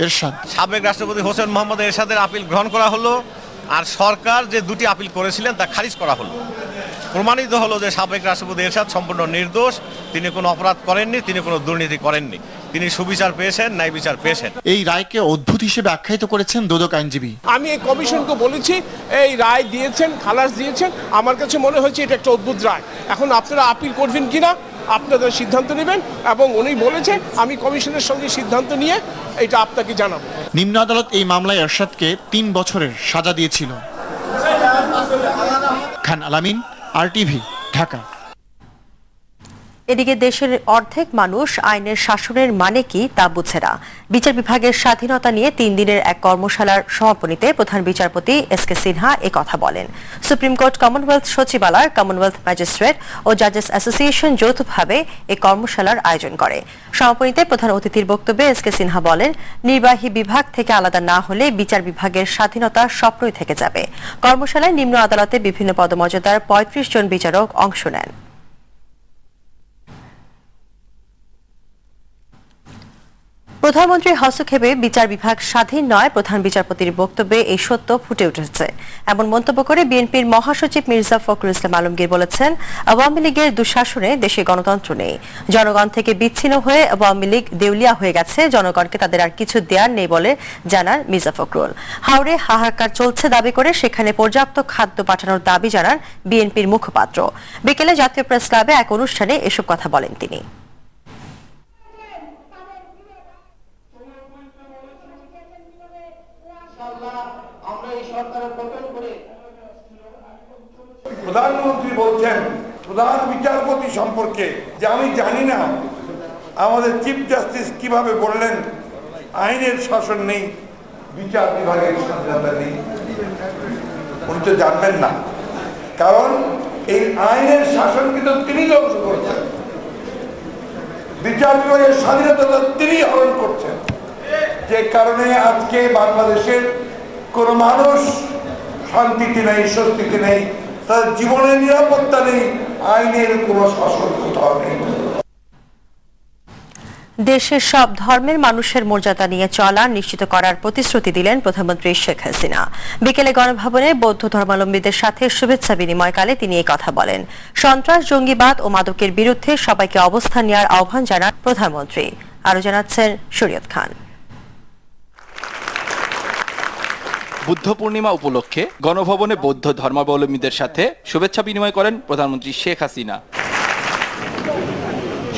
এরশাদ। সাবেক রাষ্ট্রপতি হোসেন মোহাম্মদ এরশাদের আপিল গ্রহণ করা হলো, আর সরকার যে দুটি আপিল করেছিলেন তা খারিজ করা হলো। প্রমাণিত হলো যে সাবেক রাষ্ট্রপতি এরশাদ সম্পূর্ণ নির্দোষ, তিনি কোনো অপরাধ করেননি, তিনি কোনো দুর্নীতি করেননি, তিনি সুবিচার পেয়েছেন, ন্যায় বিচার পেয়েছেন। এই রায়কে অদ্ভুত হিসেবে আখ্যায়িত করেছেন দুদক আইনজীবী। আমি এই কমিশনকে বলেছি, এই রায় দিয়েছেন, খালাস দিয়েছেন, আমার কাছে মনে হয়েছে এটা একটা অদ্ভুত রায়। এখন আপনারা আপিল করবেন কিনা আপনাদের সিদ্ধান্ত নেবেন, এবং উনি বলেছেন আমি কমিশনের সঙ্গে সিদ্ধান্ত নিয়ে এটা আপনাকে জানাবো। নিম্ন আদালত এই মামলায় এরশাদকে 3 বছরের সাজা দিয়েছিল। খান আলামিন, RTV, ঢাকা। এদিকে দেশের অর্ধেক মানুষ আইনের শাসনের মানে কি তা বুঝে না। বিচার বিভাগের স্বাধীনতা নিয়ে 3 দিনের এক কর্মশালার সমাপনীতে প্রধান বিচারপতি SK সিনহা কথা বলেন। সুপ্রিম কোর্ট, কমনওয়েলথ সচিবালয়, কমনওয়েলথ ম্যাজিস্ট্রেট ও জাজেস অ্যাসোসিয়েশন যৌথভাবে এই কর্মশালার আয়োজন করে। সমাপনীতে প্রধান অতিথির বক্তব্যে SK সিনহা বলেন, নির্বাহী বিভাগ থেকে আলাদা না হলে বিচার বিভাগের স্বাধীনতা স্বপ্নই থেকে যাবে। কর্মশালায় নিম্ন আদালতে বিভিন্ন পদমর্যাদার 35 জন বিচারক অংশ নেন। প্রধানমন্ত্রীর হস্তক্ষেপে বিচার বিভাগ স্বাধীন নয়, প্রধান বিচারপতির বক্তব্যে এই সত্য ফুটে উঠেছে এমন মন্তব্য করে বিএনপির মহাসচিব মির্জা ফখরুল ইসলাম আলমগীর বলেছেন, আওয়ামী লীগের দুঃশাসনে দেশে গণতন্ত্র নেই। জনগণ থেকে বিচ্ছিন্ন হয়ে আওয়ামী লীগ দেউলিয়া হয়ে গেছে, জনগণকে তাদের আর কিছু দেয়ার নেই বলে জানান মির্জা ফখরুল। হাওড়ে হাহাকার চলছে দাবি করে সেখানে পর্যাপ্ত খাদ্য পাঠানোর দাবি জানান বিএনপির মুখপাত্র। বিকেলে জাতীয় প্রেস ক্লাবে এক অনুষ্ঠানে এসব কথা বলেন তিনি। প্রধানমন্ত্রী বলছেন প্রধান বিচারপতি সম্পর্কে যে আমি জানি না আমাদের চিফ জাস্টিস কিভাবে বললেন আইনের শাসন নেই, বিচার বিভাগের স্বাধীনতা নেই। উনি তো জানবেন না, কারণ এই আইনের শাসন কিন্তু তিনি ধ্বংস করছেন, বিচার বিভাগের স্বাধীনতা তিনি হরণ করছেন। যে কারণে আজকে বাংলাদেশের কোন মানুষ শান্তিতে নেই, স্বস্তিতে নেই, তার জীবনের নিরাপত্তা নেই, আইনের কোন শাসন কোথাও নেই। দেশের সব ধর্মের মানুষের মর্যাদা নিয়ে চলা নিশ্চিত করার প্রতিশ্রুতি দিলেন প্রধানমন্ত্রী শেখ হাসিনা। বিকেলে গণভবনে বৌদ্ধ ধর্মাবলম্বীদের সাথে শুভেচ্ছা বিনিময়কালে তিনি এই কথা বলেন। সন্ত্রাস, জঙ্গিবাদ ও মাদকের বিরুদ্ধে সবাইকে অবস্থান নেওয়ার আহ্বান জানান প্রধানমন্ত্রী। আরো জানাচ্ছেন শরীয়ত খান। বুদ্ধ পূর্ণিমা উপলক্ষে গণভবনে বৌদ্ধ ধর্মাবলম্বীদের সাথে শুভেচ্ছা বিনিময় করেন প্রধানমন্ত্রী শেখ হাসিনা।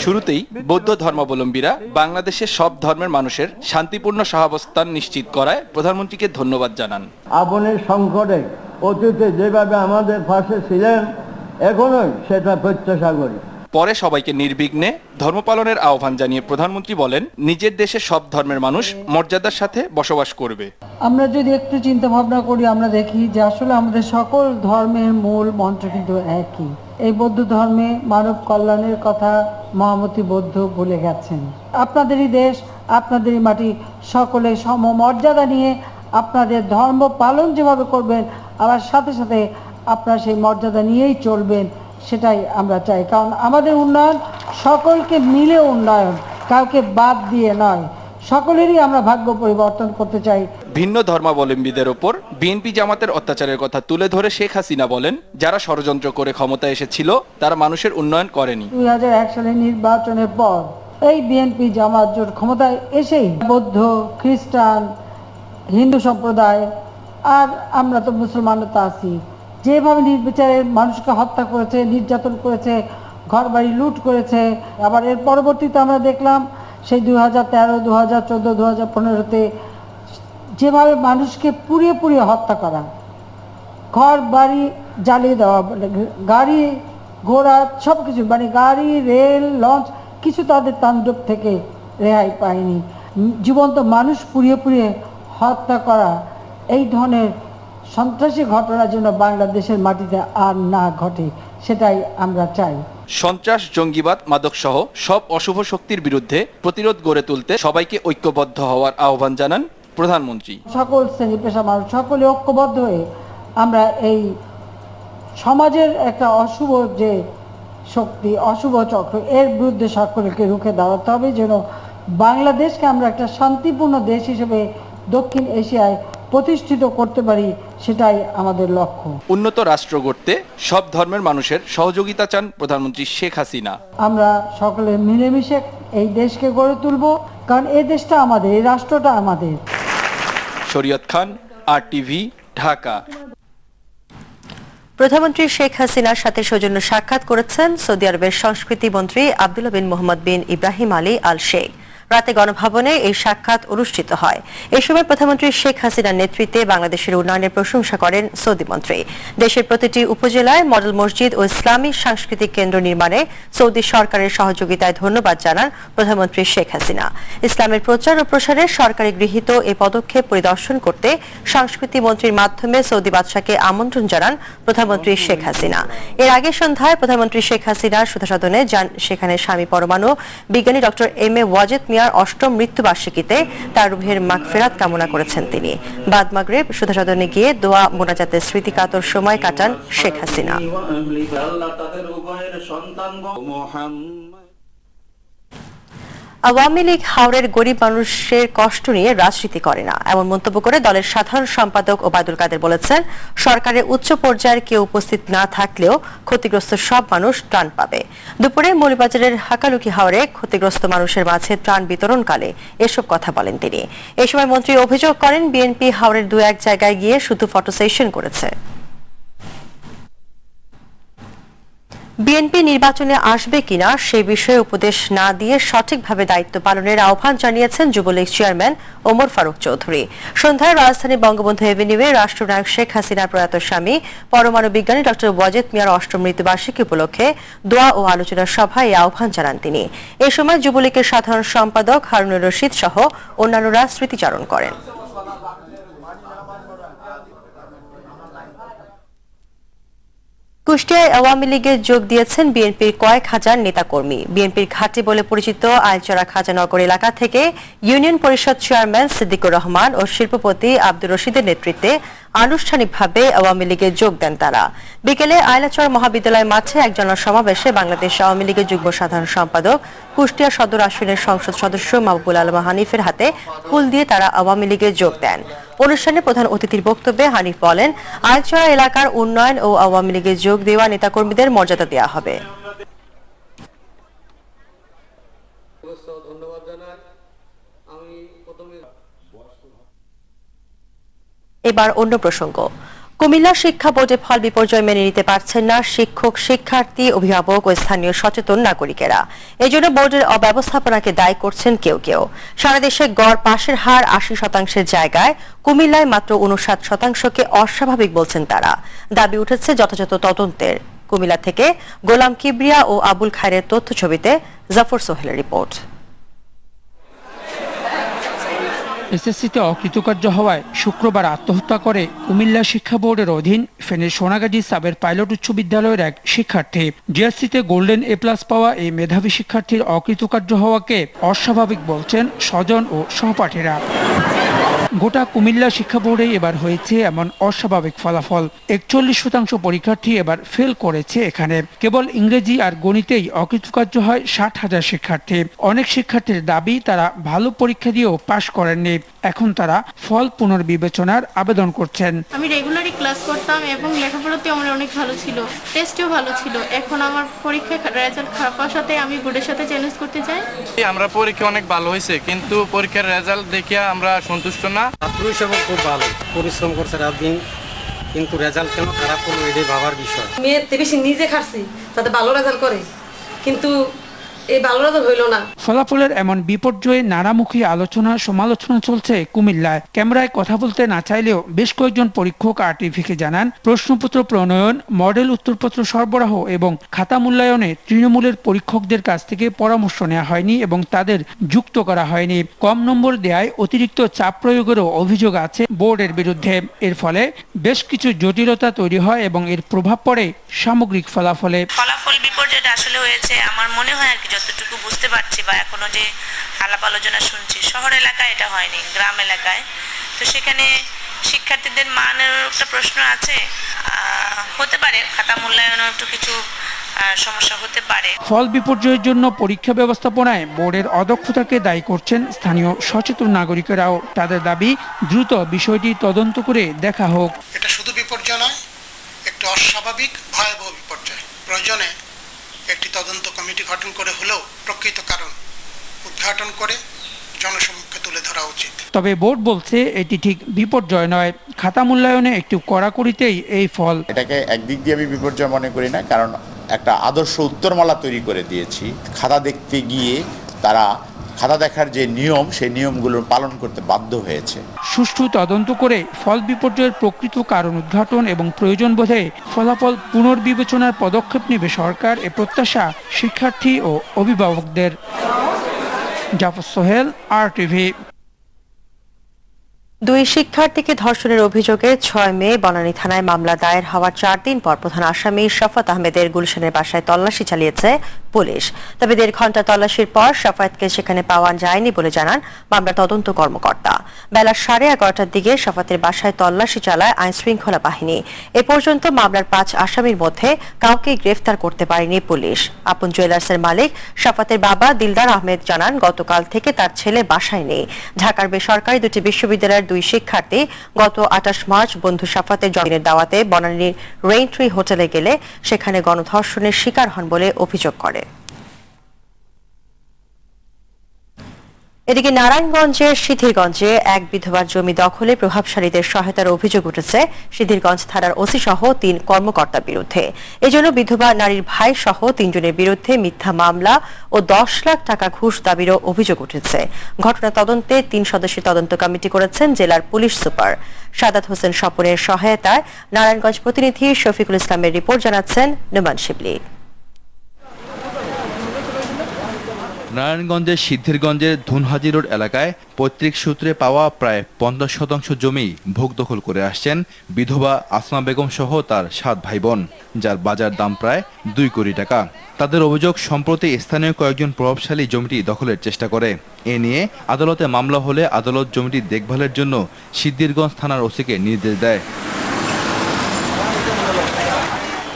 শুরুতেই বৌদ্ধ ধর্মাবলম্বীরা বাংলাদেশের সব ধর্মের মানুষের শান্তিপূর্ণ সহাবস্থান নিশ্চিত করায় প্রধানমন্ত্রীকে ধন্যবাদ জানান। আপনের সংকটে অতীতে যেভাবে আমাদের পাশে ছিলেন, এখনোই সেটা প্রত্যাশা করি। পরে সবাইকে নির্বিঘ্নে ধর্ম পালনের আহ্বান জানিয়ে প্রধানমন্ত্রী বলেন, নিজের দেশে সব ধর্মের মানুষ মর্যাদার সাথে বসবাস করবে। আমরা যদি একটু চিন্তা ভাবনা করি, আমরা দেখি যে আসলে আমাদের সকল ধর্মের মূল মন্ত্র কিন্তু একই। এই বৌদ্ধ ধর্মে মানব কল্যাণের কথা মহামতি বৌদ্ধ বলে গেছেন। আপনাদেরই দেশ, আপনাদেরই মাটি, সকলে সমমর্যাদা নিয়ে আপনাদের ধর্ম পালন যেভাবে করবেন, আবার সাথে সাথে আপনারা সেই মর্যাদা নিয়েই চলবেন, সেটাই আমরা চাই। কারণ আমাদের উন্নয়ন সকলকে মিলে উন্নয়ন, কাউকে বাদ দিয়ে নয়। সকলেরই আমরা ভাগ্য পরিবর্তন করতে চাই। ভিন্ন ধর্মাবলম্বীদের ওপর বিএনপি জামাতের অত্যাচারের কথা তুলে ধরে শেখ হাসিনা বলেন, যারা ষড়যন্ত্র করে ক্ষমতায় এসেছিল তারা মানুষের উন্নয়ন করেনি। 2001 সালের নির্বাচনের পর এই বিএনপি জামাত জোট ক্ষমতায় এসেই বৌদ্ধ, খ্রিস্টান, হিন্দু সম্প্রদায় আর আমরা তো মুসলমানও তো আছি, যেভাবে নির্বিচারে মানুষকে হত্যা করেছে, নির্যাতন করেছে, ঘরবাড়ি লুট করেছে। আবার এর পরবর্তীতে আমরা দেখলাম সেই 2013, 2014, 2015-তে যেভাবে মানুষকে পুড়িয়ে পুড়িয়ে হত্যা করা, ঘর বাড়ি জ্বালিয়ে দেওয়া, গাড়ি ঘোড়া সব কিছু, মানে গাড়ি, রেল, লঞ্চ কিছু তাদের তাণ্ডব থেকে রেহাই পায়নি। জীবন্ত মানুষ পুড়িয়ে পুড়িয়ে হত্যা করা, এই ধরনের সন্ত্রাসী ঘটনা যেন বাংলাদেশের মাটিতে আর না ঘটে, সেটাই আমরা চাই। সন্ত্রাস, জঙ্গিবাদ, মাদক সহ সব অশুভ শক্তির বিরুদ্ধে প্রতিরোধ গড়ে তুলতে সবাইকে ঐক্যবদ্ধ হওয়ার আহ্বান জানান প্রধানমন্ত্রী। সকল শ্রেণী পেশা মানুষ সকলে ঐক্যবদ্ধ হয়ে আমরা এই সমাজের একটা অশুভ যে শক্তি, অশুভ চক্র, এর বিরুদ্ধে সকলকে রুখে দাঁড়াতে হবে, যেন বাংলাদেশকে আমরা একটা শান্তিপূর্ণ দেশ হিসেবে দক্ষিণ এশিয়ায় প্রতিষ্ঠিত করতে পারি, সেটাই আমাদের লক্ষ্য। উন্নত রাষ্ট্র গড়তে সব ধর্মের মানুষের সহযোগিতা চান প্রধানমন্ত্রী শেখ হাসিনা। আমরা সকলে মিলেমিশে এই দেশকে গড়ে তুলব, কারণ এই দেশটা আমাদের, এই রাষ্ট্রটা আমাদের। শরীয়ত খান, RTV, ঢাকা। প্রধানমন্ত্রী শেখ হাসিনার সাথে সৌজন্য সাক্ষাৎ করেছেন সৌদি আরবের সংস্কৃতি মন্ত্রী আব্দুল্লাহ বিন মোহাম্মদ বিন ইব্রাহিম আলী আল শেখ। রাতে গণভবনে এই সাক্ষাৎ অনুষ্ঠিত হয়। এই সময় প্রধানমন্ত্রী শেখ হাসিনার নেতৃত্বে বাংলাদেশের উন্নয়নের প্রশংসা করেন সৌদি মন্ত্রী। দেশের প্রতিটি উপজেলায় মডেল মসজিদ ও ইসলামী সাংস্কৃতিক কেন্দ্র নির্মাণে সৌদি সরকারের সহযোগিতায় ধন্যবাদ জানান প্রধানমন্ত্রী শেখ হাসিনা। ইসলামের প্রচার ও প্রসারে সরকারি গৃহীত এই পদক্ষেপ পরিদর্শন করতে সংস্কৃতি মন্ত্রীর মাধ্যমে সৌদি বাদশাকে আমন্ত্রণ জানান প্রধানমন্ত্রী শেখ হাসিনা। এর আগে সন্ধ্যায় প্রধানমন্ত্রী শেখ হাসিনা সুধাসদনে যান। সেখানে স্বামী পরমাণু বিজ্ঞানী ডক্টর এম এ ওয়াজেদ মিয়ার ৮ম মৃত্যুবার্ষিকীতে তার রুহের মাগফিরাত কামনা করেছেন তিনি। বাদ মাগরিব সুধাসদনে গিয়ে দোয়া মোনাজাতের স্মৃতিকাতর সময় কাটান শেখ হাসিনা। আওয়ামী লীগ হাওরের গরিব মানুষের কষ্ট নিয়ে রাজনীতি করে না, এমন মন্তব্য করে দলের সাধারণ সম্পাদক ওবায়দুল কাদের বলেছেন, সরকারের উচ্চ পর্যায়ের কেউ উপস্থিত না থাকলেও ক্ষতিগ্রস্ত সব মানুষ ত্রাণ পাবে। দুপুরে মৌলভীবাজারের হাকালুকি হাওরে ক্ষতিগ্রস্ত মানুষের মাঝে ত্রাণ বিতরণকালে এসব কথা বলেন তিনি। এ সময় মন্ত্রী অভিযোগ করেন, বিএনপি হাওরের ২-১ জায়গায় গিয়ে শুধু ফটো সেশন করেছে। বিএনপি নির্বাচনে আসবে কিনা সে বিষয়ে উপদেশ না দিয়ে সঠিকভাবে দায়িত্ব পালনের আহ্বান জানিয়েছেন যুবলীগ চেয়ারম্যান ওমর ফারুক চৌধুরী। সন্ধ্যায় রাজধানী বঙ্গবন্ধু এভিনিউয়ে রাষ্ট্রনায়ক শেখ হাসিনার প্রয়াত স্বামী পরমাণু বিজ্ঞানী ডক্টর ওয়াজেদ মিয়ার ৮ম মৃত্যুবার্ষিকী উপলক্ষে দোয়া ও আলোচনা সভায় এই আহ্বান জানান তিনি। এ সময় যুবলীগের সাধারণ সম্পাদক হারুনুর রশিদ সহ অন্যান্যরা স্মৃতিচারণ করেন। কুষ্টিয়ায় আওয়ামী লীগে যোগ দিয়েছেন বিএনপির কয়েক হাজার নেতাকর্মী। বিএনপির ঘাঁটি বলে পরিচিত আইলচরা খাজানগর এলাকা থেকে ইউনিয়ন পরিষদ চেয়ারম্যান সিদ্দিকুর রহমান ও শিল্পপতি আব্দুর রশিদের নেতৃত্বে আনুষ্ঠানিকভাবে আওয়ামী লীগে যোগ দেন তারা। বিকেলে আইলাচর মহাবিদ্যালয় মাঠে এক জনসমাবেশে বাংলাদেশ আওয়ামী লীগের যুগ্ম সাধারণ সম্পাদক কুষ্টিয়া সদর আসনের সংসদ সদস্য মাহবুবুল আলম হানিফের হাতে ফুল দিয়ে তারা আওয়ামী লীগে যোগ দেন। অনুষ্ঠানে প্রধান অতিথির বক্তব্যে হানিফ বলেন, আইলচরা এলাকার উন্নয়ন ও আওয়ামী লীগে যোগ দেওয়া নেতাকর্মীদের মর্যাদা দেওয়া হবে। এবার অন্য প্রসঙ্গ। কুমিল্লা শিক্ষা বোর্ডে ফল বিপর্যয় মেনে নিতে পারছেন না শিক্ষক, শিক্ষার্থী, অভিভাবক ও স্থানীয় সচেতন নাগরিকেরা। এজন্য বোর্ডের অব্যবস্থাপনাকে দায়ী করছেন কেউ কেউ। সারা দেশে গড় পাশের হার ৮০% জায়গায় কুমিল্লায় মাত্র ৫৯%কে অস্বাভাবিক বলছেন তারা। দাবি উঠেছে যথাযথ তদন্তের। কুমিল্লা থেকে গোলাম কিবরিয়া ও আবুল খায়রের তথ্য ছবিতে জাফর সোহেলের রিপোর্ট। এসএসসিতে অকৃতকার্য হওয়ায় শুক্রবার আত্মহত্যা করে কুমিল্লা শিক্ষা বোর্ডের অধীন ফেনীর সোনাগাজী সাবের পাইলট উচ্চ বিদ্যালয়ের এক শিক্ষার্থী। জিএসসিতে গোল্ডেন A+ পাওয়া এই মেধাবী শিক্ষার্থীর অকৃতকার্য হওয়াকে অস্বাভাবিক বলছেন স্বজন ও সহপাঠীরা। গোটা কুমিল্লা শিক্ষা বোর্ডে এবার হয়েছে এমন অস্বাভাবিক ফলাফল। ৪১% পরীক্ষার্থী এবার ফেল করেছে এখানে। কেবল ইংরেজি আর গণিতেই অকৃতকার্য হয় ৬০,০০০ শিক্ষার্থী। অনেক শিক্ষার্থীর দাবি তারা ভালো পরীক্ষা দিয়েও পাশ করেননি। এখন তারা ফল পুনর্বিবেচনার আবেদন করছেন। আমি রেগুলারই ক্লাস করতাম এবং লেখাপড়াতেও আমার অনেক ভালো ছিল, টেস্টেও ভালো ছিল। এখন আমার পরীক্ষায় রেজাল্ট খারাপ হওয়ার সাথে আমি বোর্ডের সাথে চ্যালেঞ্জ করতে চাই। আমরা পরীক্ষা অনেক ভালো হয়েছে, কিন্তু পরীক্ষার রেজাল্ট দেখে আমরা সন্তুষ্ট না। ছাত্র হিসেবে খুব ভালো পরিশ্রম করছে রাত দিন, কিন্তু রেজাল্ট কেন খারাপ হলো এটাই ভাবার বিষয়। মেয়েতে বেশি নিজে খাচ্ছি যাতে ভালো রেজাল্ট করে, কিন্তু এই ভালো রেজাল্ট হইল না। ফলাফলের এমন বিপর্যয়ে নানামুখী আলোচনা সমালোচনা চলছে কুমিল্লায়। ক্যামেরায় কথা বলতে না চাইলেও বেশ কয়েকজন পরীক্ষক RTVকে জানান, প্রশ্নপত্র প্রণয়ন, মডেল উত্তরপত্র সরবরাহ এবং খাতা মূল্যায়নে তৃণমূলের পরীক্ষকদের কাছ থেকে পরামর্শ নেওয়া হয়নি এবং তাদের যুক্ত করা হয়নি। কম নম্বর দেয়ায় অতিরিক্ত চাপ প্রয়োগেরও অভিযোগ আছে বোর্ডের বিরুদ্ধে। এর ফলে বেশ কিছু জটিলতা তৈরি হয় এবং এর প্রভাব পড়ে সামগ্রিক ফলাফলে। ফলাফল বিপর্যয়টা আসলে হয়েছে আমার মনে হয় আর কি, যতটুকু বুঝতে পারছি বা এখনো যে আলাপ আলোচনা শুনছি, শহর এলাকায় এটা হয়নি, গ্রাম এলাকায়। তো সেখানে শিক্ষার্থীদের মানের একটা প্রশ্ন আছে, হতে পারে খাতা মূল্যায়নও একটু কিছু সমস্যা হতে পারে। ফল বিপর্যয়ের জন্য পরীক্ষা ব্যবস্থাপনায় বোর্ডের অদক্ষতাকে দায়ী করছেন স্থানীয় সচেতন নাগরিকেরাও। তাদের দাবি, দ্রুত বিষয়টি তদন্ত করে দেখা হোক। এটা শুধু বিপর্যয় নয়, একটি অস্বাভাবিক ভয়াবহ বিপর্যয়। প্রয়োজনে একটি তদন্ত কমিটি গঠন করে হলেও প্রকৃত কারণ উদ্ঘাটন করে জনসমক্ষে তুলে ধরা উচিত। তবে বোর্ড বলছে এটি ঠিক বিপর্যয় নয়, খাতা মূল্যায়নে একটু কড়াকড়িতেই এই ফল। এটাকে একদিক দিয়ে আমি বিপর্যয় মনে করি না, কারণ একটা আদর্শ উত্তরমালা তৈরি করে দিয়েছি। খাতা দেখতে গিয়ে তারা খাতা দেখার যে নিয়ম, সেই নিয়মগুলো পালন করতে বাধ্য হয়েছে। সুষ্ঠু তদন্ত করে ফল বিপর্যয়ের প্রকৃত কারণ উদ্ঘাটন এবং প্রয়োজন বোধে ফলাফল পুনর্বিবেচনার পদক্ষেপ নেবে সরকার, এ প্রত্যাশা শিক্ষার্থী ও অভিভাবকদের। জাফর সোহেল, RTV। দুই শিক্ষার্থীকে ধর্ষণের অভিযোগে 6 মে বনানী থানায় মামলা দায়ের হওয়ার 4 দিন পর প্রধান আসামি শফাত আহমেদের গুলশানের বাসায় তল্লাশি চালিয়েছে পুলিশ। তবে 1.5 ঘন্টা তল্লাশির পর শফাতকে সেখানে পাওয়া যায়নি বলে জানান মামলার তদন্ত কর্মকর্তা। বেলা 11:30টার দিকে শফাতের বাসায় তল্লাশি চালায় আইন শৃঙ্খলা বাহিনী। এ পর্যন্ত মামলার 5 আসামির মধ্যে কাউকে গ্রেফতার করতে পারেনি পুলিশ। আপন জুয়েলার্সের মালিক শফাতের বাবা দিলদার আহমেদ জানান, গতকাল থেকে তার ছেলে বাসায় নেই। ঢাকার বেসরকারি 2টি বিশ্ববিদ্যালয়ের 2 শিক্ষার্থী গত 28 মার্চ বন্ধু শফাতের জন্মদিনের দাওয়াতে বনানীর রেইনট্রি হোটেলে গেলে সেখানে গণধর্ষণের শিকার হন বলে অভিযোগ করে। এদিকে নারায়ণগঞ্জের সিদ্ধিরগঞ্জে এক বিধবার জমি দখলে প্রভাবশালীদের সহায়তার অভিযোগ উঠেছে সিদ্ধিরগঞ্জ থানার ওসি সহ 3 কর্মকর্তার বিরুদ্ধে। এজন্য বিধবা নারীর ভাই সহ 3 জনের বিরুদ্ধে মিথ্যা মামলা ও 10 লাখ টাকা ঘুষ দাবিরও অভিযোগ উঠেছে। ঘটনা তদন্তে 3 সদস্যের তদন্ত কমিটি করেছেন জেলার পুলিশ সুপার। সাদাত হোসেন স্বপনের সহায়তায় নারায়ণগঞ্জ প্রতিনিধি শফিকুল ইসলামের রিপোর্ট, জানাচ্ছেন নোমান শিবলি। নারায়ণগঞ্জের সিদ্ধিরগঞ্জের ধুনহাজি রোড এলাকায় পৈতৃক সূত্রে পাওয়া প্রায় 50% জমি ভোগ দখল করে আসছেন বিধবা আসমা বেগম সহ তার 7 ভাই বোন, যার বাজার দাম প্রায় 2 কোটি টাকা। তাদের অভিযোগ, সম্প্রতি স্থানীয় কয়েকজন প্রভাবশালী জমিটি দখলের চেষ্টা করে। এ নিয়ে আদালতে মামলা হলে আদালত জমিটি দেখভালের জন্য সিদ্ধিরগঞ্জ থানার ওসিকে নির্দেশ দেয়।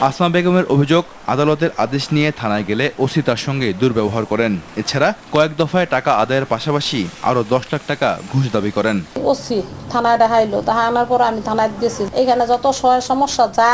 আসমা বেগমের অভিযোগ, আদালতের আদেশ নিয়ে থানায় গেলে ওসি তার সঙ্গে দুর্ব্যবহার করেন। এছাড়া কয়েক দফায় টাকা আদায়ের পাশাপাশি আরো 10 লাখ টাকা ঘুষ দাবি করেন। ওসি থানায় দেখাইলো, তাহা আনার পর আমি থানায় দিয়েছি। এখানে যত সমস্যা যা